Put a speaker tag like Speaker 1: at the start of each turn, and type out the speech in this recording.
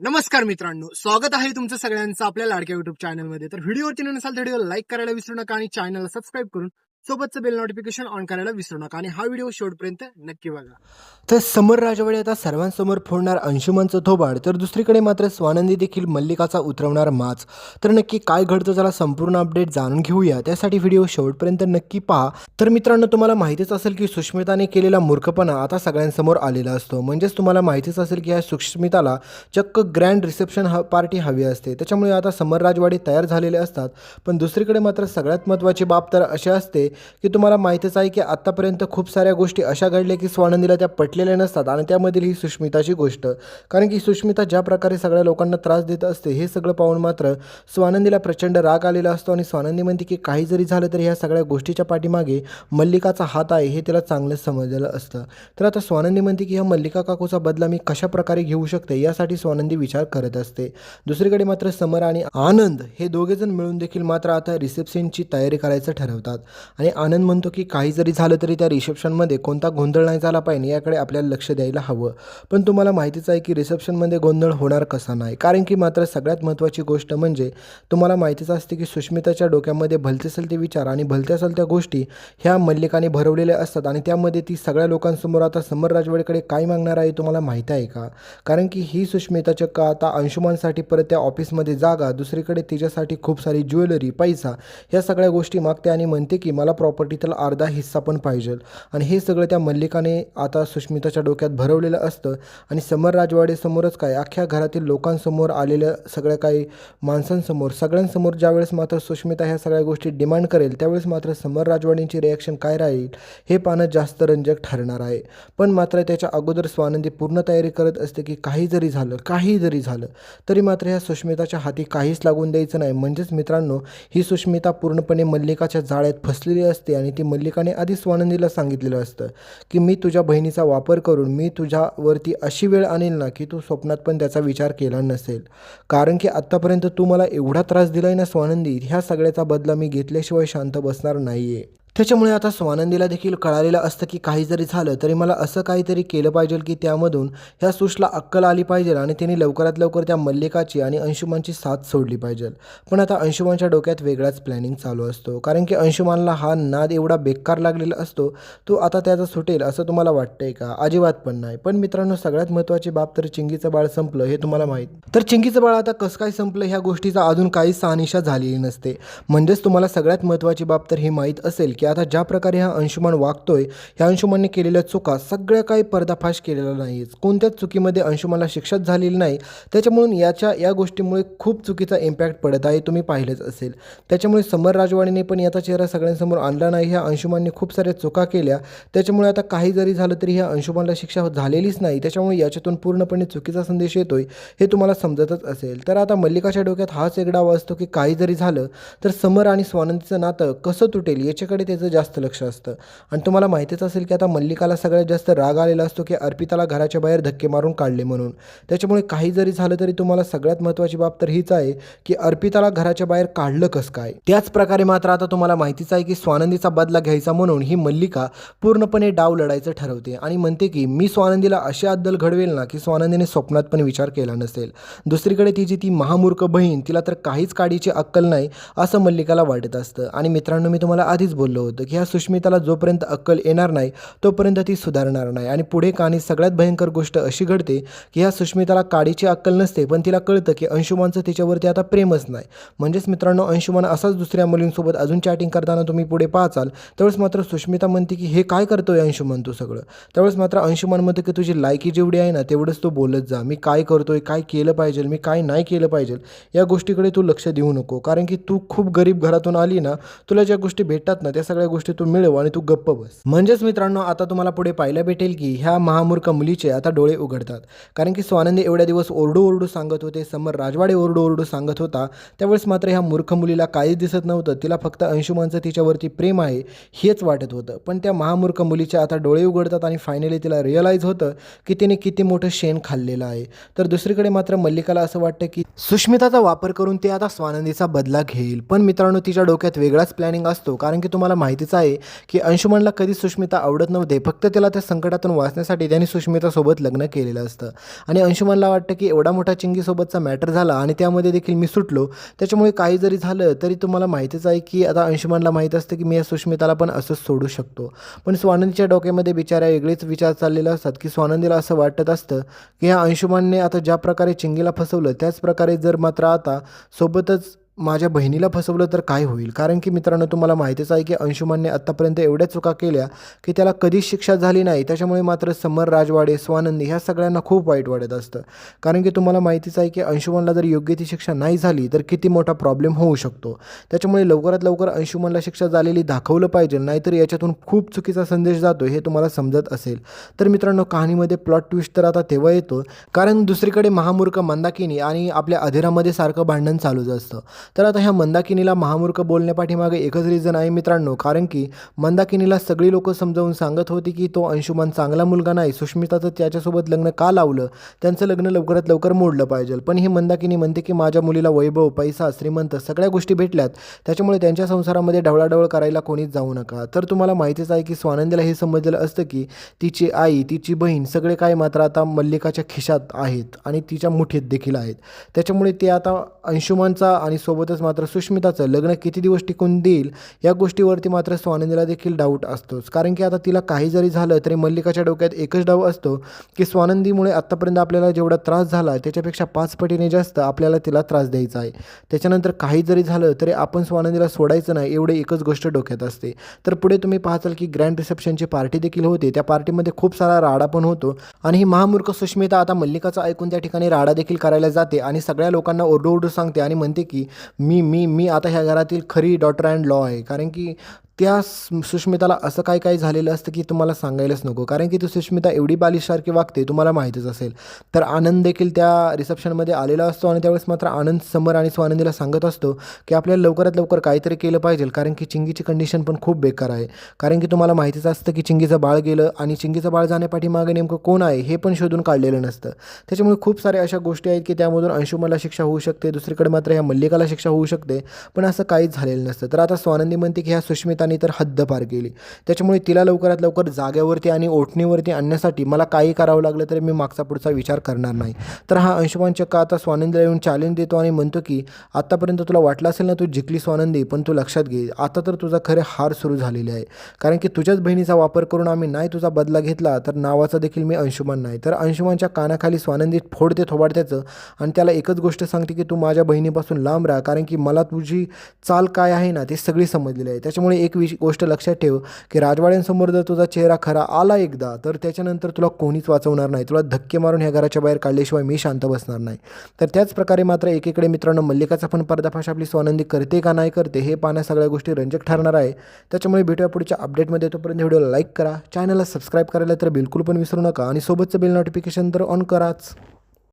Speaker 1: नमस्कार मित्रांनो, स्वागत आहे तुमचं सगळ्यांचं आपल्या लाडक्या युट्यूब चॅनलमध्ये. तर व्हिडिओवरती नसाल तर व्हिडिओ लाईक करायला विसरू नका आणि चॅनलला सबस्क्राईब करून सोबतचं बेल नोटिफिकेशन ऑन करायला विसरू नका आणि हा व्हिडिओ शेवटपर्यंत नक्की बघा. तर समर राजवाडे आता सर्वांसमोर फोडणार अंशुमनचं थोबाड, तर दुसरीकडे मात्र स्वानंदी देखील मल्लिकाचा उतरवणार माच. तर नक्की काय घडतं त्याला संपूर्ण अपडेट जाणून घेऊया. त्यासाठी व्हिडिओ शेवटपर्यंत नक्की पहा. तर मित्रांनो, तुम्हाला माहितीच असेल की सुष्मिताने केलेला मूर्खपणा आता सगळ्यांसमोर आलेला असतो. म्हणजेच तुम्हाला माहितीच असेल की या सुष्मिताला चक्क ग्रँड रिसेप्शन पार्टी हवी असते. त्याच्यामुळे आता समर राजवाडे तयार झालेले असतात. पण दुसरीकडे मात्र सगळ्यात महत्त्वाची बाब तर अशी असते की तुम्हाला माहितीच आहे की आत्तापर्यंत खूप साऱ्या गोष्टी अशा घडल्या की स्वानंदीला त्या पटलेल्या नसतात आणि त्यामधील ही सुष्मिताची गोष्ट. कारण की सुष्मिता ज्या प्रकारे सगळ्या लोकांना त्रास देत असते हे सगळं पाहून मात्र स्वानंदीला प्रचंड राग आलेला असतो आणि स्वानंदी म्हणते की काही जरी झालं तरी ह्या सगळ्या गोष्टीच्या पाठीमागे मल्लिकाचा हात आहे हे तिला चांगलं समजलेलं असतं. तर आता स्वानंदी म्हणते की ह्या मल्लिका काकूचा बदला मी कशा प्रकारे घेऊ शकते यासाठी स्वानंदी विचार करत असते. दुसरीकडे मात्र समर आणि आनंद हे दोघेजण मिळून देखील मात्र आता रिसेप्शनची तयारी करायचं ठरवतात. आणि आनंद म्हणतो की काही जरी झालं तरी त्या रिसेप्शनमध्ये कोणता गोंधळ नाही झाला पाहिजे याकडे आपल्याला लक्ष द्यायला हवं. पण तुम्हाला माहितीच आहे की रिसेप्शनमध्ये गोंधळ होणार कसा नाही. कारण की मात्र सगळ्यात महत्त्वाची गोष्ट म्हणजे तुम्हाला माहितीच असते की सुष्मिताच्या डोक्यामध्ये भलते सलते विचार आणि भलत्या सलत्या गोष्टी ह्या मल्लिकाने भरवलेल्या असतात आणि त्यामध्ये ती सगळ्या लोकांसमोर आता समर राजवाडेकडे काय मागणार आहे तुम्हाला माहीत आहे का? कारण की ही सुष्मिताच्या का आता अंशुमानसाठी परत त्या ऑफिसमध्ये जागा, दुसरीकडे तिच्यासाठी खूप सारी ज्वेलरी, पैसा ह्या सगळ्या गोष्टी मागते आणि म्हणते की मला प्रॉपर्टीतला अर्धा हिस्सा पण पाहिजे. आणि हे सगळं त्या मल्लिकाने आता सुष्मिताच्या डोक्यात भरवलेलं असतं. आणि समर राजवाडेसमोरच काय अख्ख्या घरातील लोकांसमोर आलेल्या सगळ्या काही माणसांसमोर सगळ्यांसमोर ज्यावेळेस मात्र सुष्मिता ह्या सगळ्या गोष्टी डिमांड करेल त्यावेळेस मात्र समर राजवाडेंची रिॲक्शन काय राहील हे पाहणं जास्त रंजक ठरणार आहे. पण मात्र त्याच्या अगोदर स्वानंदी पूर्ण तयारी करत असते की काही जरी झालं तरी मात्र ह्या सुष्मिताच्या हाती काहीच लागून द्यायचं नाही. म्हणजेच मित्रांनो, ही सुष्मिता पूर्णपणे मल्लिकाच्या जाळ्यात फसलेली असते आणि ती मल्लिकाने आधी स्वानंदीला सांगितलेलं असतं की मी तुझ्या बहिणीचा वापर करून मी तुझ्यावरती अशी वेळ आणेल ना की तू स्वप्नात पण त्याचा विचार केला नसेल. कारण की आत्तापर्यंत तू मला एवढा त्रास दिलाय ना स्वानंदी, ह्या सगळ्याचा बदला मी घेतल्याशिवाय शांत बसणार नाहीये. त्याच्यामुळे आता स्वानंदीला देखील कळालेलं असतं की काही जरी झालं तरी मला असं काहीतरी केलं पाहिजे की त्यामधून ह्या सुशला अक्कल आली पाहिजे आणि तिने लवकरात लवकर त्या मल्लिकाची आणि अंशुमानची साथ सोडली पाहिजे. पण आता अंशुमानच्या डोक्यात वेगळाच प्लॅनिंग चालू असतो. कारण की अंशुमानला हा नाद एवढा बेकार लागलेला असतो, तो आता त्याचा सुटेल असं तुम्हाला वाटतंय का? अजिबात पण नाही. पण मित्रांनो, सगळ्यात महत्त्वाची बाब तर चिंगीचं बाळ संपलं हे तुम्हाला माहीत. तर चिंगीचं बाळ आता कसं काय संपलं ह्या गोष्टीचा अजून काही शहानिशा झालेली नसते. म्हणजेच तुम्हाला सगळ्यात महत्त्वाची बाब तर ही माहीत असेल की आता ज्या प्रकारे हा अंशुमान वागतोय, ह्या अंशुमानने केलेल्या चुका सगळ्या काही पर्दाफाश केलेला नाहीच. कोणत्याच चुकीमध्ये अंशुमानला शिक्षाच झालेली नाही. त्याच्यामुळे या गोष्टीमुळे खूप चुकीचा इम्पॅक्ट पडत आहे, तुम्ही पाहिलंच असेल. त्याच्यामुळे समर राजवाडेने पण याचा चेहरा सगळ्यांसमोर आणला नाही. ह्या अंशुमानने खूप साऱ्या चुका केल्या. त्याच्यामुळे आता काही जरी झालं तरी ह्या अंशुमानला शिक्षा झालेलीच नाही. त्याच्यामुळे याच्यातून पूर्णपणे चुकीचा संदेश येतोय हे तुम्हाला समजतच असेल. तर आता मल्लिकाच्या डोक्यात हाच एक डाव असतो की काही जरी झालं तर समर आणि स्वानंदीचं नातं कसं तुटेल याच्याकडे त्याचं जास्त लक्ष असतं. आणि तुम्हाला माहितीच असेल की आता मल्लिकाला सगळ्यात जास्त राग आलेला असतो की अर्पिताला घराच्या बाहेर धक्के मारून काढले म्हणून. त्याच्यामुळे काही जरी झालं तरी तुम्हाला सगळ्यात महत्त्वाची बाब तर हीच आहे की अर्पिताला घराच्या बाहेर काढलं कसं काय. त्याच प्रकारे मात्र आता तुम्हाला माहितीच आहे की स्वानंदीचा बदला घ्यायचा म्हणून ही मल्लिका पूर्णपणे डाव लढायचं ठरवते आणि म्हणते की मी स्वानंदीला अशी अद्दल घडवेल ना की स्वानंदीने स्वप्नात पण विचार केला नसेल. दुसरीकडे तिची ती महामूर्ख बहीण, तिला तर काहीच काडीची अक्कल नाही असं मल्लिकाला वाटत असतं. आणि मित्रांनो, मी तुम्हाला आधीच बोललो होतं की ह्या सुष्मिताला जोपर्यंत अक्कल येणार नाही तोपर्यंत ती सुधारणार नाही. आणि पुढे कहाणी सगळ्यात भयंकर गोष्ट अशी घडते की ह्या सुष्मिताला काडीची अक्कल नसते, पण तिला कळतं की अंशुमानचं तिच्यावरती आता प्रेमच नाही. म्हणजेच मित्रांनो, अंशुमान असाच दुसऱ्या मुलींसोबत अजून चॅटिंग करताना तुम्ही पुढे पाहाल. त्यावेळेस मात्र सुष्मिता म्हणते की हे काय करतोय अंशुमान तू सगळं. त्यावेळेस मात्र अंशुमान म्हणतं की तुझी लायकी जेवढी आहे ना तेवढंच तू बोलत जा. मी काय करतोय, काय केलं पाहिजे, मी काय नाही केलं पाहिजे या गोष्टीकडे तू लक्ष देऊ नको. कारण की तू खूप गरीब घरातून आली ना, तुला ज्या गोष्टी भेटतात ना त्या सगळ्या गोष्टी तू मिळव आणि तू गप्प बस. म्हणजेच मित्रांनो, आता तुम्हाला पुढे पाहायला भेटेल की ह्या महामूर्ख मुलीचे आता डोळे उघडतात. कारण की स्वानंदी एवढ्या दिवस ओरडू सांगत होते, समर राजवाडे ओरडू सांगत होता. त्यावेळेस मात्र ह्या मूर्ख मुलीला काहीच दिसत नव्हतं. तिला फक्त अंशुमानचं तिच्यावरती प्रेम आहे हेच वाटत होतं. पण त्या महामूर्ख मुलीचे आता डोळे उघडतात आणि फायनली तिला रिअलाईज होतं की तिने किती मोठं शेण खाल्लेलं आहे. तर दुसरीकडे मात्र मल्लिकाला असं वाटतं की सुष्मिताचा वापर करून ते आता स्वानंदीचा बदला घेईल. पण मित्रांनो, तिच्या डोक्यात वेगळाच प्लॅनिंग असतो. कारण की तुम्हाला
Speaker 2: माहितीच आहे की अंशुमनला कधीच सुष्मिता आवडत नव्हते. फक्त त्याला त्या संकटातून वाचण्यासाठी त्याने सुष्मितासोबत लग्न केलेलं असतं आणि अंशुमनला वाटतं की एवढा मोठा चिंगीसोबतचा मॅटर झाला आणि त्यामध्ये देखील मी सुटलो, त्याच्यामुळे काही जरी झालं तरी तुम्हाला माहितीच आहे की आता अंशुमनला माहीत असतं की मी या सुष्मिताला पण असंच सोडू शकतो. पण स्वानंदीच्या डोक्यामध्ये बिचाऱ्या वेगळेच विचार चाललेले असतात की स्वानंदीला असं वाटत असतं की ह्या अंशुमनने आता ज्या प्रकारे चिंगीला फसवलं त्याच प्रकारे जर मात्र आता सोबतच माझ्या बहिणीला फसवलं तर काय होईल. कारण की मित्रांनो तुम्हाला माहितीच आहे की अंशुमनने आत्तापर्यंत एवढ्या चुका केल्या की त्याला कधीच शिक्षा झाली नाही. त्याच्यामुळे मात्र समर, राजवाडे, स्वानंदी ह्या सगळ्यांना खूप वाईट वाटत असतं. कारण की तुम्हाला माहितीच आहे की अंशुमनला जर योग्य ती शिक्षा नाही झाली तर किती मोठा प्रॉब्लेम होऊ शकतो. त्याच्यामुळे लवकरात लवकर अंशुमनला शिक्षा झालेली दाखवलं पाहिजे, नाहीतर याच्यातून खूप चुकीचा संदेश जातो हे तुम्हाला समजत असेल. तर मित्रांनो कहाणीमध्ये प्लॉट ट्विस्ट तर आता तेव्हा येतो कारण दुसरीकडे महामूर्ख मंदाकिनी आणि आपल्या अधीरामध्ये सारखं भांडण चालूच असतं. तर आता ह्या मंदाकिनीला महामूर्ख बोलण्यापाठीमागे एकच रिझन आहे मित्रांनो, कारण की मंदाकिनीला सगळी लोकं समजावून सांगत होती की तो अंशुमन चांगला मुलगा नाही, सुष्मिताचं त्याच्यासोबत लग्न का लावलं, त्यांचं लग्न लवकरात लवकर मोडलं पाहिजे. पण ही मंदाकिनी म्हणते की माझ्या मुलीला वैभव, पैसा, श्रीमंत सगळ्या गोष्टी भेटल्यात, त्याच्यामुळे त्यांच्या संसारामध्ये ढवळाढवळ करायला कोणीच जाऊ नका. तर तुम्हाला माहितीच आहे की स्वानंदीला हे समजलेलं असतं की तिची आई, तिची बहीण सगळे काय मात्र आता मल्लिकाच्या खिशात आहेत आणि तिच्या मुठीत देखील आहेत. त्याच्यामुळे ते आता अंशुमनचा आणि सोबतच मात्र सुष्मिताचं लग्न किती दिवस टिकून देईल या गोष्टीवरती मात्र स्वानंदीला देखील डाऊट असतोच. कारण की आता तिला काही जरी झालं तरी मल्लिकाच्या डोक्यात एकच डाव असतो की स्वानंदीमुळे आत्तापर्यंत आपल्याला जेवढा त्रास झाला त्याच्यापेक्षा 5 पटीने जास्त आपल्याला तिला त्रास द्यायचा आहे. त्याच्यानंतर काही जरी झालं तरी आपण स्वानंदीला सोडायचं नाही, एवढे एकच गोष्ट डोक्यात असते. तर पुढे तुम्ही पाहताल की ग्रँड रिसेप्शनची पार्टी देखील होते. त्या पार्टीमध्ये खूप सारा राडा पण होतो आणि ही महामूर्ख सुष्मिता आता मल्लिकाचं ऐकून त्या ठिकाणी राडा देखील करायला जाते आणि सगळ्या लोकांना ओरडू सांगते आणि म्हणते की मी मी मी आता ह्या घरातील खरी डॉटर अँड लॉ आहे. कारण की त्या सुष्मिताला असं काय काय झालेलं असतं की तुम्हाला सांगायलाच नको. कारण की ती सुष्मिता एवढी बालिशसारखी वागते तुम्हाला माहीतच असेल. तर आनंद देखील त्या रिसेप्शनमध्ये आलेला असतो आणि त्यावेळेस मात्र आनंद समर आणि स्वानंदीला सांगत असतो की आपल्याला लवकरात लवकर काहीतरी केलं पाहिजे, कारण की चिंगीची कंडिशन पण खूप बेकार आहे. कारण की तुम्हाला माहितीच असतं की चिंगीचं बाळ गेलं आणि चिंगीचं बाळ जाण्यापाठीमागे नेमकं कोण आहे हे पण शोधून काढलेलं नसतं. त्याच्यामुळे खूप साऱ्या अशा गोष्टी आहेत की त्यामधून अंशुमनला शिक्षा होऊ शकते, दुसरीकडे मात्र ह्या मल्लिकाला शिक्षा होऊ शकते. पण असं काहीच झालेलं नसतं. तर आता स्वानंदी म्हणते की ह्या सुष्मिताने तर हद्द पार केली, त्याच्यामुळे तिला लवकरात लवकर जाग्यावरती आणि ओठणीवरती आणण्यासाठी मला काही करावं लागलं तरी मी मागचा पुढचा विचार करणार नाही. तर हा अंशुमन चक्क आता स्वानंदीला येऊन चॅलेंज देतो आणि म्हणतो की आत्तापर्यंत तुला वाटलं असेल ना तू जिंकली स्वानंदी, पण तू लक्षात घे आता तर तुझा खरे हार सुरू झालेले आहे. कारण की तुझ्याच बहिणीचा वापर करून आम्ही नाही तुझा बदला घेतला तर नावाचा देखील मी अंशुमन नाही. तर अंशुमनच्या कानाखाली स्वानंदी फोडते थोबाड त्याचं आणि त्याला एकच गोष्ट सांगते की तू माझ्या बहिणीपासून लांब राहा, कारण की मला तुझी चाल काय आहे ना ते सगळी समजलेली आहे. त्याच्यामुळे एक गोष्ट लक्षात ठेव की राजवाड्यांसमोर जर तुझा चेहरा खरा आला एकदा तर त्याच्यानंतर तुला कोणीच वाचवणार नाही. तुला धक्के मारून ह्या घराच्या बाहेर काढल्याशिवाय मी शांत बसणार नाही. तर त्याच प्रकारे मात्र एकीकडे मित्रांनो मल्लिकाचा पण पर्दाफाश आपली स्वानंदी करते का नाही करते हे पाहण्या सगळ्या गोष्टी रंजक ठरणार आहे. त्याच्यामुळे भेटूया पुढच्या अपडेटमध्ये. तोपर्यंत व्हिडिओला लाईक करा, चॅनलला सबस्क्राईब करायला तर बिलकुल पण विसरू नका आणि सोबतचं बेल नोटिफिकेशन तर ऑन कराच.